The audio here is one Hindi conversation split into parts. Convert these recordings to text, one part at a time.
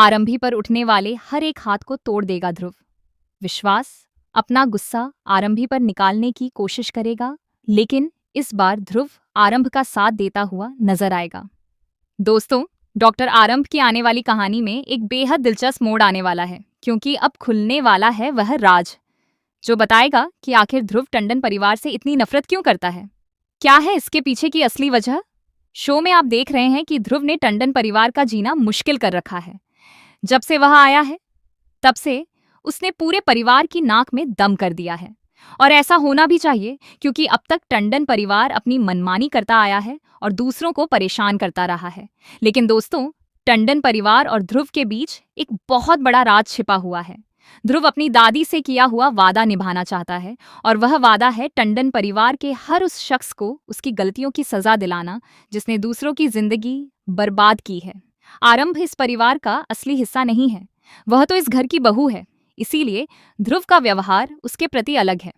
आरंभी पर उठने वाले हर एक हाथ को तोड़ देगा ध्रुव। विश्वास अपना गुस्सा आरंभी पर निकालने की कोशिश करेगा, लेकिन इस बार ध्रुव आरंभ का साथ देता हुआ नजर आएगा। दोस्तों, डॉक्टर आरंभ की आने वाली कहानी में एक बेहद दिलचस्प मोड़ आने वाला है, क्योंकि अब खुलने वाला है वह राज जो बताएगा कि आखिर ध्रुव टंडन परिवार से इतनी नफरत क्यों करता है। क्या है इसके पीछे की असली वजह? शो में आप देख रहे हैं कि ध्रुव ने टंडन परिवार का जीना मुश्किल कर रखा है। जब से वह आया है, तब से उसने पूरे परिवार की नाक में दम कर दिया है। और ऐसा होना भी चाहिए, क्योंकि अब तक टंडन परिवार अपनी मनमानी करता आया है और दूसरों को परेशान करता रहा है। लेकिन दोस्तों, टंडन परिवार और ध्रुव के बीच एक बहुत बड़ा राज छिपा हुआ है। ध्रुव अपनी दादी से किया हुआ वादा निभाना चाहता है, और वह वादा है टंडन परिवार के हर उस शख्स को उसकी गलतियों की सजा दिलाना जिसने दूसरों की जिंदगी बर्बाद की है। आरंभ इस परिवार का असली हिस्सा नहीं है, वह तो इस घर की बहू है, इसीलिए ध्रुव का व्यवहार उसके प्रति अलग है।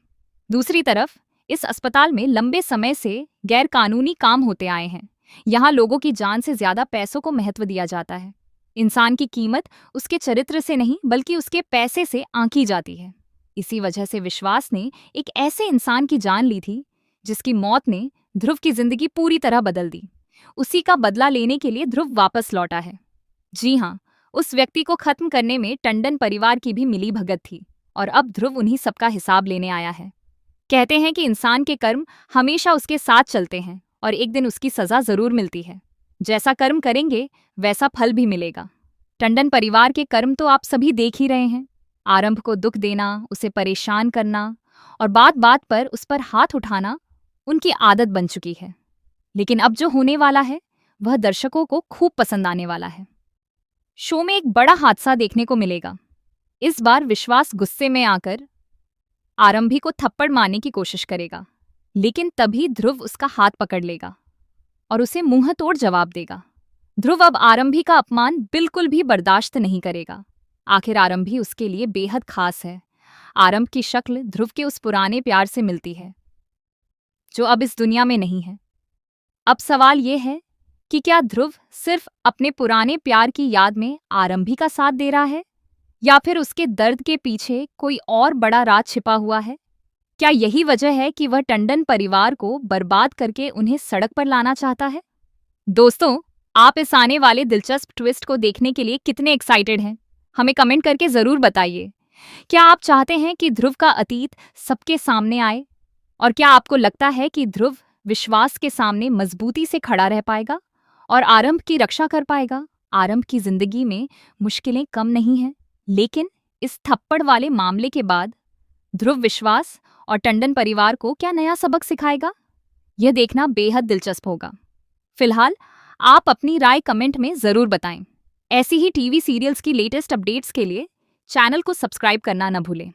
दूसरी तरफ इस अस्पताल में लंबे समय से गैर कानूनी काम होते आए हैं। यहाँ लोगों की जान से ज्यादा पैसों को महत्व दिया जाता है। इंसान की कीमत उसके चरित्र से नहीं, बल्कि उसके पैसे से आंकी जाती है। इसी वजह से विश्वास ने एक ऐसे इंसान की जान ली थी जिसकी मौत ने ध्रुव की जिंदगी पूरी तरह बदल दी। उसी का बदला लेने के लिए ध्रुव वापस लौटा है। जी हाँ, उस व्यक्ति को खत्म करने में टंडन परिवार की भी मिली भगत थी, और अब ध्रुव उन्हीं सबका हिसाब लेने आया है। कहते हैं कि इंसान के कर्म हमेशा उसके साथ चलते हैं और एक दिन उसकी सजा जरूर मिलती है। जैसा कर्म करेंगे वैसा फल भी मिलेगा। टंडन परिवार के कर्म तो आप सभी देख ही रहे हैं। आरंभ को दुख देना, उसे परेशान करना और बात बात पर उस पर हाथ उठाना उनकी आदत बन चुकी है। लेकिन अब जो होने वाला है वह दर्शकों को खूब पसंद आने वाला है। शो में एक बड़ा हादसा देखने को मिलेगा। इस बार विश्वास गुस्से में आकर आरंभी को थप्पड़ मारने की कोशिश करेगा, लेकिन तभी ध्रुव उसका हाथ पकड़ लेगा और उसे मुंह तोड़ जवाब देगा। ध्रुव अब आरंभी का अपमान बिल्कुल भी बर्दाश्त नहीं करेगा। आखिर आरंभी उसके लिए बेहद खास है। आरंभ की शक्ल ध्रुव के उस पुराने प्यार से मिलती है जो अब इस दुनिया में नहीं है। अब सवाल यह है कि क्या ध्रुव सिर्फ अपने पुराने प्यार की याद में आरंभी का साथ दे रहा है, या फिर उसके दर्द के पीछे कोई और बड़ा राज छिपा हुआ है? क्या यही वजह है कि वह टंडन परिवार को बर्बाद करके उन्हें सड़क पर लाना चाहता है? दोस्तों, आप इस आने वाले दिलचस्प ट्विस्ट को देखने के लिए कितने एक्साइटेड हैं? हमें कमेंट करके जरूर बताइए। क्या आप चाहते हैं कि ध्रुव का अतीत सबके सामने आए? और क्या आपको लगता है कि ध्रुव विश्वास के सामने मजबूती से खड़ा रह पाएगा और आरंभ की रक्षा कर पाएगा? आरंभ की जिंदगी में मुश्किलें कम नहीं हैं, लेकिन इस थप्पड़ वाले मामले के बाद ध्रुव विश्वास और टंडन परिवार को क्या नया सबक सिखाएगा? यह देखना बेहद दिलचस्प होगा। फिलहाल आप अपनी राय कमेंट में जरूर बताएं। ऐसी ही टीवी सीरियल्स की लेटेस्ट अपडेट्स के लिए चैनल को सब्सक्राइब करना न भूलें।